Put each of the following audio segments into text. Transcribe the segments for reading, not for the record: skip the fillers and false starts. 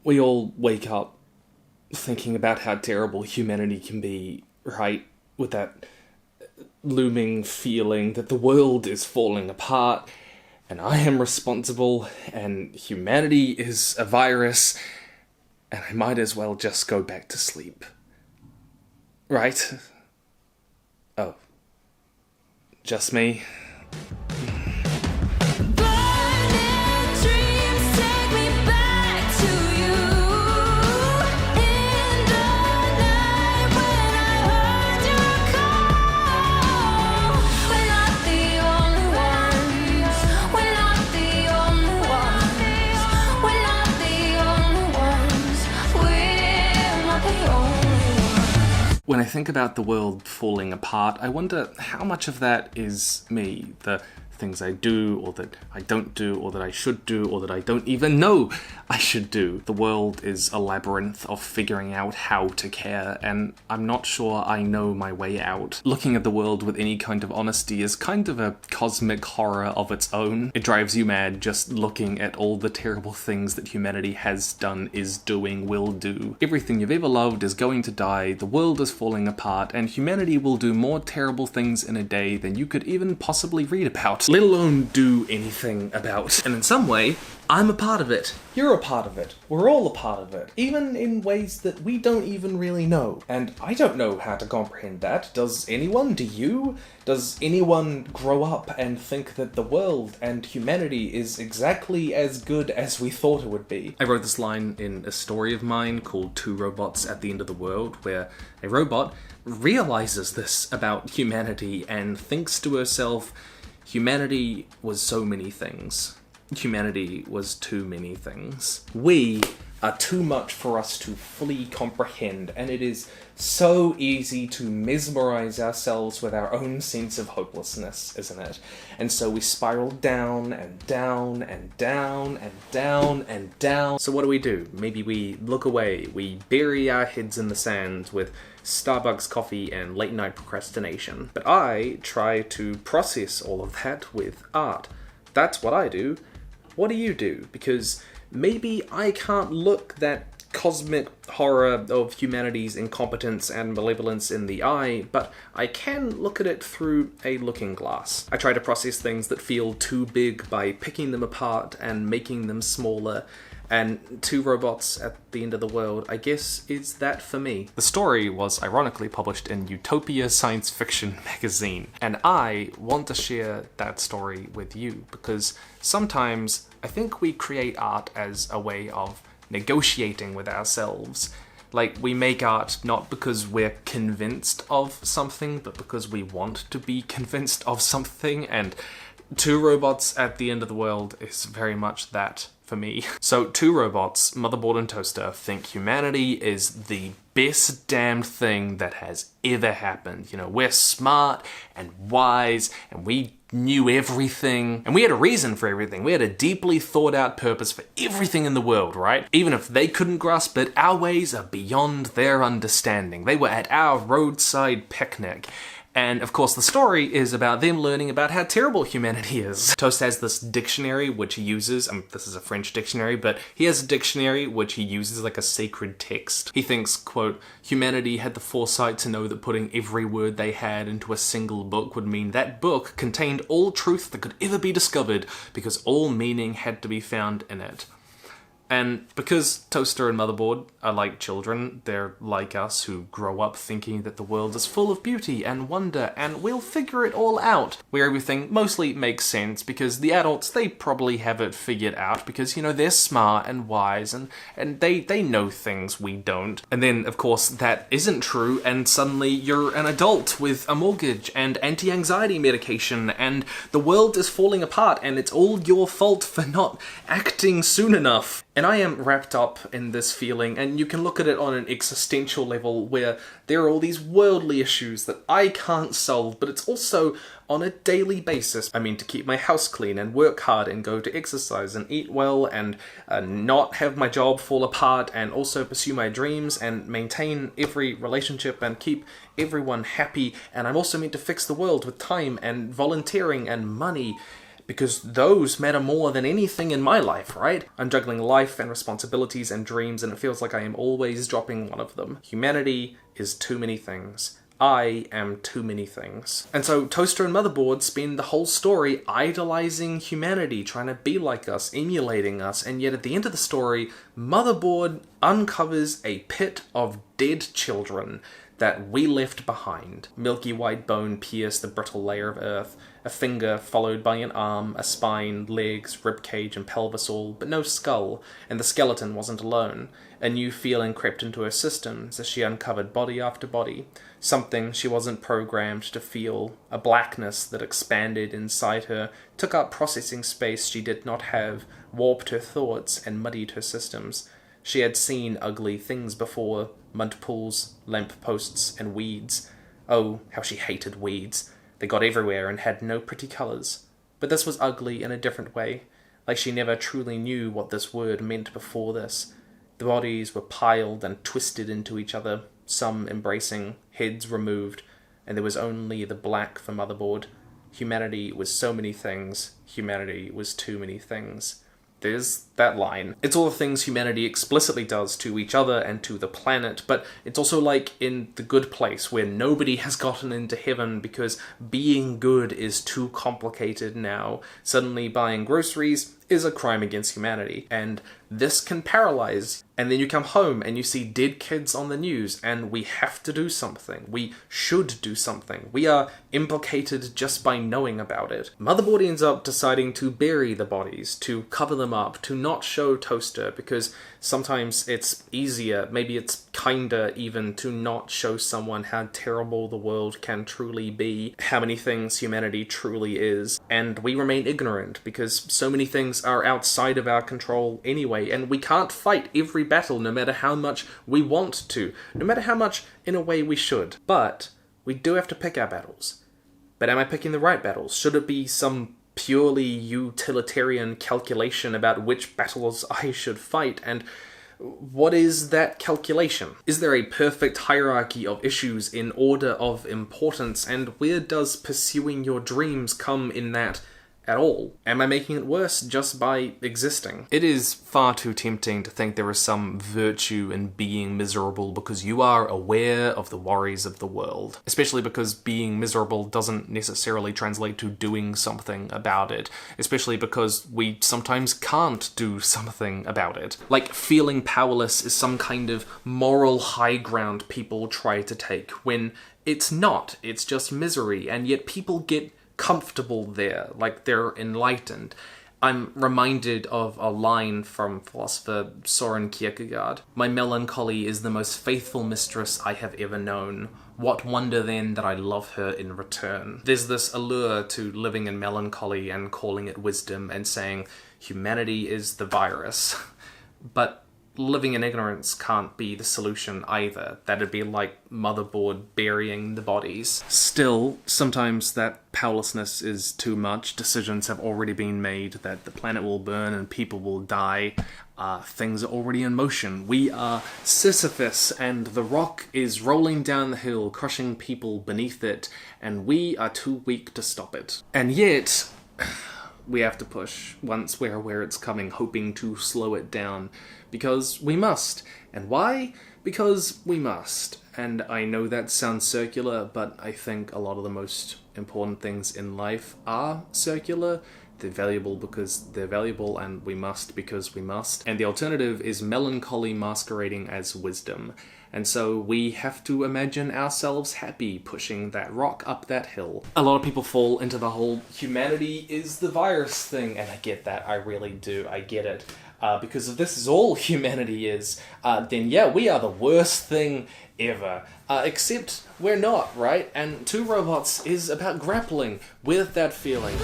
We all wake up thinking about how terrible humanity can be, right? With that looming feeling that the world is falling apart, and I am responsible, and humanity is a virus, and I might as well just go back to sleep. Right? Oh. Just me? When I think about the world falling apart, I wonder how much of that is me, the things I do, or that I don't do, or that I should do, or that I don't even know I should do. The world is a labyrinth of figuring out how to care, and I'm not sure I know my way out. Looking at the world with any kind of honesty is kind of a cosmic horror of its own. It drives you mad just looking at all the terrible things that humanity has done, is doing, will do. Everything you've ever loved is going to die, the world is falling apart, and humanity will do more terrible things in a day than you could even possibly read about, let alone do anything about. And in some way, I'm a part of it. You're a part of it. We're all a part of it. Even in ways that we don't even really know. And I don't know how to comprehend that. Does anyone? Do you? Does anyone grow up and think that the world and humanity is exactly as good as we thought it would be? I wrote this line in a story of mine called Two Robots at the End of the World, where a robot realizes this about humanity and thinks to herself, humanity was so many things. Humanity was too many things. We are too much for us to fully comprehend, and it is so easy to mesmerize ourselves with our own sense of hopelessness, isn't it? And so we spiral down and down and down and down and down. So what do? Maybe we look away, we bury our heads in the sand with Starbucks coffee and late night procrastination. But I try to process all of that with art. That's what I do. What do you do? Because maybe I can't look that cosmic horror of humanity's incompetence and malevolence in the eye, but I can look at it through a looking glass. I try to process things that feel too big by picking them apart and making them smaller, and Two Robots at the End of the World, I guess, is that for me. The story was ironically published in Utopia Science Fiction magazine, and I want to share that story with you because sometimes I think we create art as a way of negotiating with ourselves. Like, we make art not because we're convinced of something, but because we want to be convinced of something, and Two Robots at the End of the World is very much that for me. So, two robots, motherboard and toaster, think humanity is the best damn thing that has ever happened. You know, we're smart and wise, and we knew everything, and we had a reason for everything. We had a deeply thought out purpose for everything in the world, right? Even if they couldn't grasp it, our ways are beyond their understanding. They were at our roadside picnic. And of course the story is about them learning about how terrible humanity is. Toast has this dictionary which he uses, this is a French dictionary, but he has a dictionary which he uses like a sacred text. He thinks, quote, humanity had the foresight to know that putting every word they had into a single book would mean that book contained all truth that could ever be discovered because all meaning had to be found in it. And because Toaster and Motherboard are like children, they're like us who grow up thinking that the world is full of beauty and wonder and we'll figure it all out. Where everything mostly makes sense because the adults, they probably have it figured out because, you know, they're smart and wise and they know things we don't. And then, of course, that isn't true and suddenly you're an adult with a mortgage and anti-anxiety medication and the world is falling apart and it's all your fault for not acting soon enough. And I am wrapped up in this feeling, and you can look at it on an existential level where there are all these worldly issues that I can't solve, but it's also on a daily basis. I mean, to keep my house clean and work hard and go to exercise and eat well and not have my job fall apart and also pursue my dreams and maintain every relationship and keep everyone happy. And I'm also meant to fix the world with time and volunteering and money, because those matter more than anything in my life, right? I'm juggling life and responsibilities and dreams, and it feels like I am always dropping one of them. Humanity is too many things. I am too many things. And so Toaster and Motherboard spend the whole story idolizing humanity, trying to be like us, emulating us, and yet at the end of the story, Motherboard uncovers a pit of dead children that we left behind. Milky white bone pierced the brittle layer of earth, a finger followed by an arm, a spine, legs, ribcage and pelvis all, but no skull, and the skeleton wasn't alone. A new feeling crept into her systems as she uncovered body after body, something she wasn't programmed to feel, a blackness that expanded inside her, took up processing space she did not have, warped her thoughts and muddied her systems. She had seen ugly things before, mud pools, lamp posts, and weeds. Oh, how she hated weeds. They got everywhere and had no pretty colours. But this was ugly in a different way, like she never truly knew what this word meant before this. The bodies were piled and twisted into each other, some embracing, heads removed, and there was only the black for Motherboard. Humanity was so many things. Humanity was too many things. There's that line. It's all the things humanity explicitly does to each other and to the planet, but it's also like in The Good Place, where nobody has gotten into heaven because being good is too complicated now. Suddenly buying groceries is a crime against humanity, and this can paralyze. And then you come home and you see dead kids on the news, and we have to do something. We should do something. We are implicated just by knowing about it. Motherboard ends up deciding to bury the bodies, to cover them up, to not show Toaster, because sometimes it's easier, maybe it's kinder even, to not show someone how terrible the world can truly be, how many things humanity truly is. And we remain ignorant because so many things are outside of our control anyway, and we can't fight every battle no matter how much we want to, no matter how much in a way we should. But we do have to pick our battles. But am I picking the right battles? Should it be some purely utilitarian calculation about which battles I should fight? And what is that calculation? Is there a perfect hierarchy of issues in order of importance? And where does pursuing your dreams come in that at all? Am I making it worse just by existing? It is far too tempting to think there is some virtue in being miserable because you are aware of the worries of the world. Especially because being miserable doesn't necessarily translate to doing something about it. Especially because we sometimes can't do something about it. Like, feeling powerless is some kind of moral high ground people try to take, when it's not. It's just misery, and yet people get comfortable there, like they're enlightened. I'm reminded of a line from philosopher Soren Kierkegaard. "My melancholy is the most faithful mistress I have ever known. What wonder then that I love her in return." There's this allure to living in melancholy and calling it wisdom and saying humanity is the virus. But living in ignorance can't be the solution either. That'd be like Motherboard burying the bodies. Still, sometimes that powerlessness is too much. Decisions have already been made that the planet will burn and people will die. Things are already in motion. We are Sisyphus, and the rock is rolling down the hill, crushing people beneath it, and we are too weak to stop it. And yet we have to push once we're aware it's coming, hoping to slow it down. Because we must. And why? Because we must. And I know that sounds circular, but I think a lot of the most important things in life are circular. They're valuable because they're valuable, and we must because we must. And the alternative is melancholy masquerading as wisdom. And so we have to imagine ourselves happy pushing that rock up that hill. A lot of people fall into the whole humanity is the virus thing, and I get that, I really do, I get it. Because if this is all humanity is, then yeah, we are the worst thing ever. Except we're not, right? And Two Robots is about grappling with that feeling.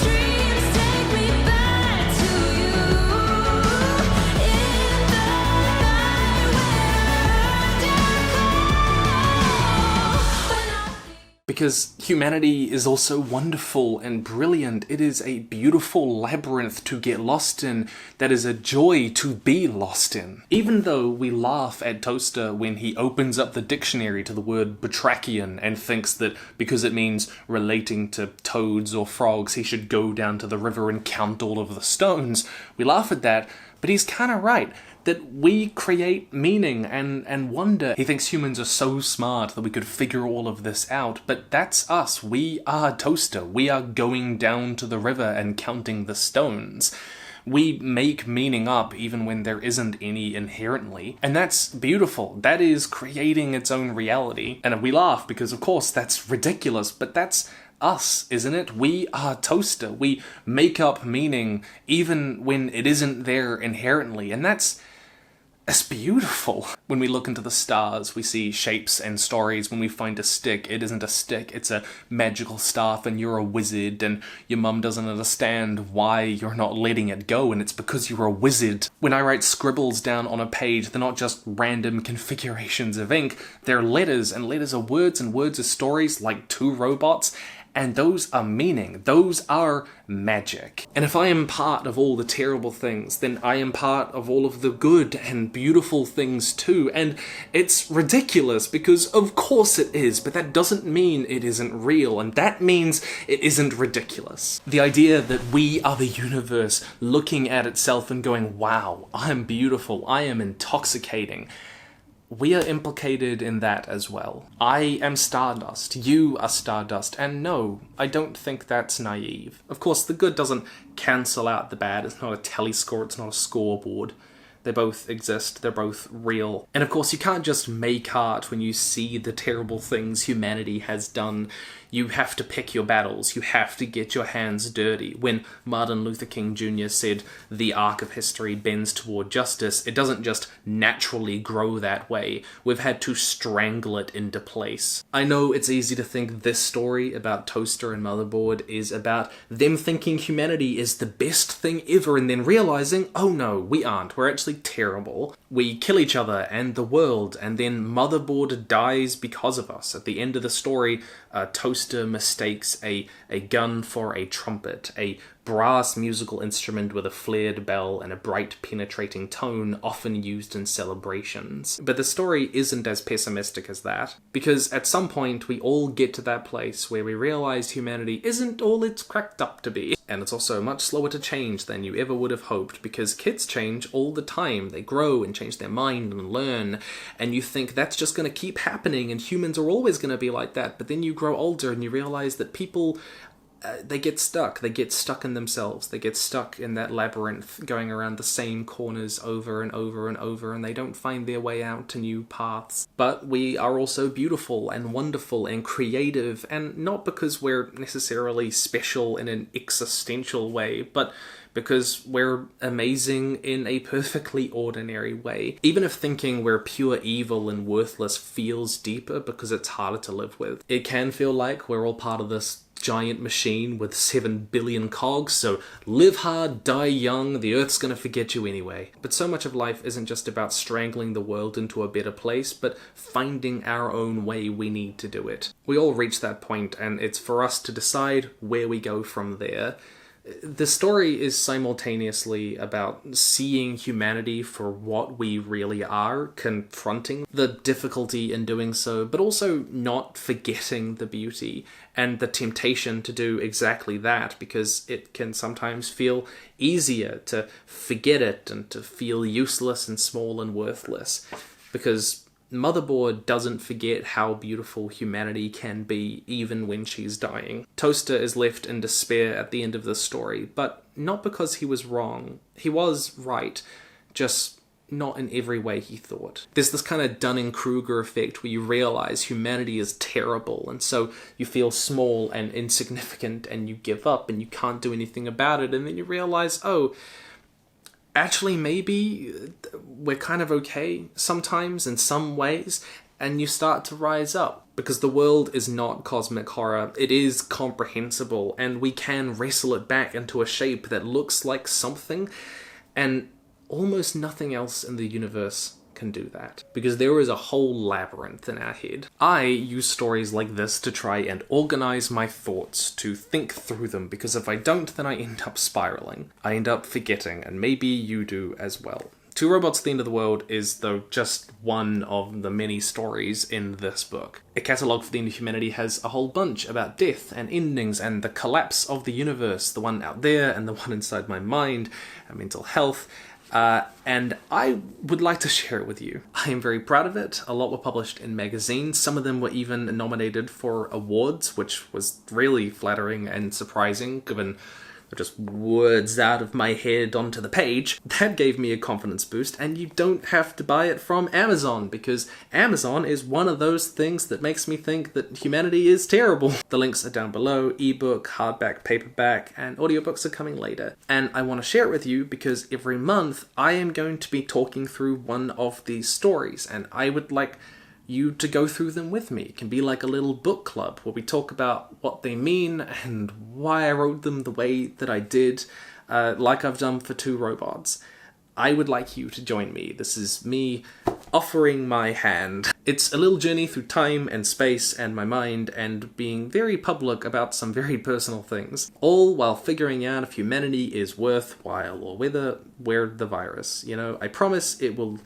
Dreams take me back to you. Because humanity is also wonderful and brilliant. It is a beautiful labyrinth to get lost in that is a joy to be lost in. Even though we laugh at Toaster when he opens up the dictionary to the word batrachian and thinks that because it means relating to toads or frogs, he should go down to the river and count all of the stones. We laugh at that, but he's kind of right. That we create meaning and wonder. He thinks humans are so smart that we could figure all of this out, but that's us. We are Toaster. We are going down to the river and counting the stones. We make meaning up even when there isn't any inherently, and that's beautiful. That is creating its own reality. And we laugh because, of course, that's ridiculous, but that's us, isn't it? We are Toaster. We make up meaning even when it isn't there inherently, and that's beautiful. When we look into the stars, we see shapes and stories. When we find a stick, it isn't a stick, it's a magical staff, and you're a wizard, and your mum doesn't understand why you're not letting it go, and it's because you're a wizard. When I write scribbles down on a page, they're not just random configurations of ink, they're letters, and letters are words, and words are stories, like two robots. And those are meaning. Those are magic. And if I am part of all the terrible things, then I am part of all of the good and beautiful things too. And it's ridiculous because of course it is, but that doesn't mean it isn't real, and that means it isn't ridiculous. The idea that we are the universe looking at itself and going, wow, I am beautiful, I am intoxicating. We are implicated in that as well. I am Stardust, you are Stardust, and no, I don't think that's naive. Of course, the good doesn't cancel out the bad, it's not a tally score, it's not a scoreboard. They both exist, they're both real. And of course, you can't just make art when you see the terrible things humanity has done. You have to pick your battles, you have to get your hands dirty. When Martin Luther King Jr. said the arc of history bends toward justice, it doesn't just naturally grow that way. We've had to strangle it into place. I know it's easy to think this story about Toaster and Motherboard is about them thinking humanity is the best thing ever and then realizing, oh no, we aren't, we're actually terrible. We kill each other and the world, and then Motherboard dies because of us. At the end of the story, Toaster mistakes a gun for a trumpet, a brass musical instrument with a flared bell and a bright penetrating tone often used in celebrations. But the story isn't as pessimistic as that, because at some point we all get to that place where we realize humanity isn't all it's cracked up to be. And it's also much slower to change than you ever would have hoped, because kids change all the time. They grow and change their mind and learn, and you think that's just going to keep happening and humans are always going to be like that. But then you grow older and you realize that people they get stuck. They get stuck in themselves. They get stuck in that labyrinth, going around the same corners over and over and over, and they don't find their way out to new paths. But we are also beautiful and wonderful and creative, and not because we're necessarily special in an existential way, but because we're amazing in a perfectly ordinary way. Even if thinking we're pure evil and worthless feels deeper because it's harder to live with, it can feel like we're all part of this giant machine with 7 billion cogs, so live hard, die young, the Earth's gonna forget you anyway. But so much of life isn't just about strangling the world into a better place, but finding our own way. We need to do it. We all reach that point, and it's for us to decide where we go from there. The story is simultaneously about seeing humanity for what we really are, confronting the difficulty in doing so, but also not forgetting the beauty and the temptation to do exactly that, because it can sometimes feel easier to forget it and to feel useless and small and worthless, because Motherboard doesn't forget how beautiful humanity can be even when she's dying. Toaster is left in despair at the end of the story, but not because he was wrong. He was right, just not in every way he thought. There's this kind of Dunning-Kruger effect where you realize humanity is terrible, and so you feel small and insignificant and you give up and you can't do anything about it, and then you realize, oh, actually, maybe we're kind of okay sometimes in some ways, and you start to rise up. Because the world is not cosmic horror, it is comprehensible, and we can wrestle it back into a shape that looks like something, and almost nothing else in the universe can do that, because there is a whole labyrinth in our head. I use stories like this to try and organize my thoughts, to think through them, because if I don't, then I end up spiraling. I end up forgetting, and maybe you do as well. Two Robots at the End of the World is, though, just one of the many stories in this book. A Catalogue for the End of Humanity has a whole bunch about death and endings and the collapse of the universe, the one out there and the one inside my mind, and mental health. And I would like to share it with you. I am very proud of it. A lot were published in magazines. Some of them were even nominated for awards, which was really flattering and surprising, given just words out of my head onto the page. That gave me a confidence boost, and you don't have to buy it from Amazon, because Amazon is one of those things that makes me think that humanity is terrible. The links are down below: ebook, hardback, paperback, and audiobooks are coming later. And I want to share it with you because every month I am going to be talking through one of these stories, and I would like you to go through them with me. It can be like a little book club where we talk about what they mean and why I wrote them the way that I did, like I've done for Two Robots. I would like you to join me. This is me offering my hand. It's a little journey through time and space and my mind, and being very public about some very personal things, all while figuring out if humanity is worthwhile or whether we're the virus. You know, I promise it will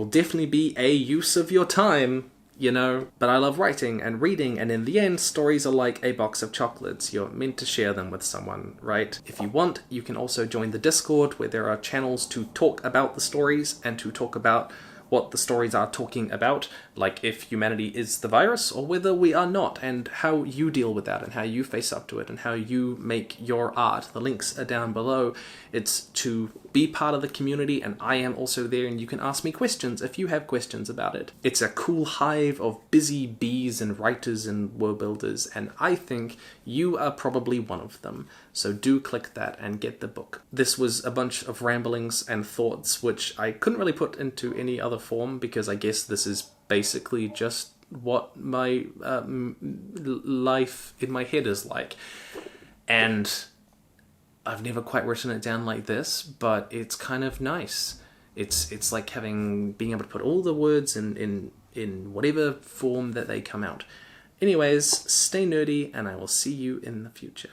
definitely be a use of your time, you know. But I love writing and reading, and in the end, stories are like a box of chocolates. You're meant to share them with someone, right? If you want, you can also join the Discord, where there are channels to talk about the stories and to talk about what the stories are talking about, like if humanity is the virus or whether we are not, and how you deal with that and how you face up to it and how you make your art. The links are down below. It's to be part of the community, and I am also there, and you can ask me questions if you have questions about it. It's a cool hive of busy bees and writers and world builders, and I think you are probably one of them. So do click that and get the book. This was a bunch of ramblings and thoughts which I couldn't really put into any other form, because I guess this is basically just what my life in my head is like. And I've never quite written it down like this, but it's kind of nice. It's like being able to put all the words in whatever form that they come out. Anyways, stay nerdy, and I will see you in the future.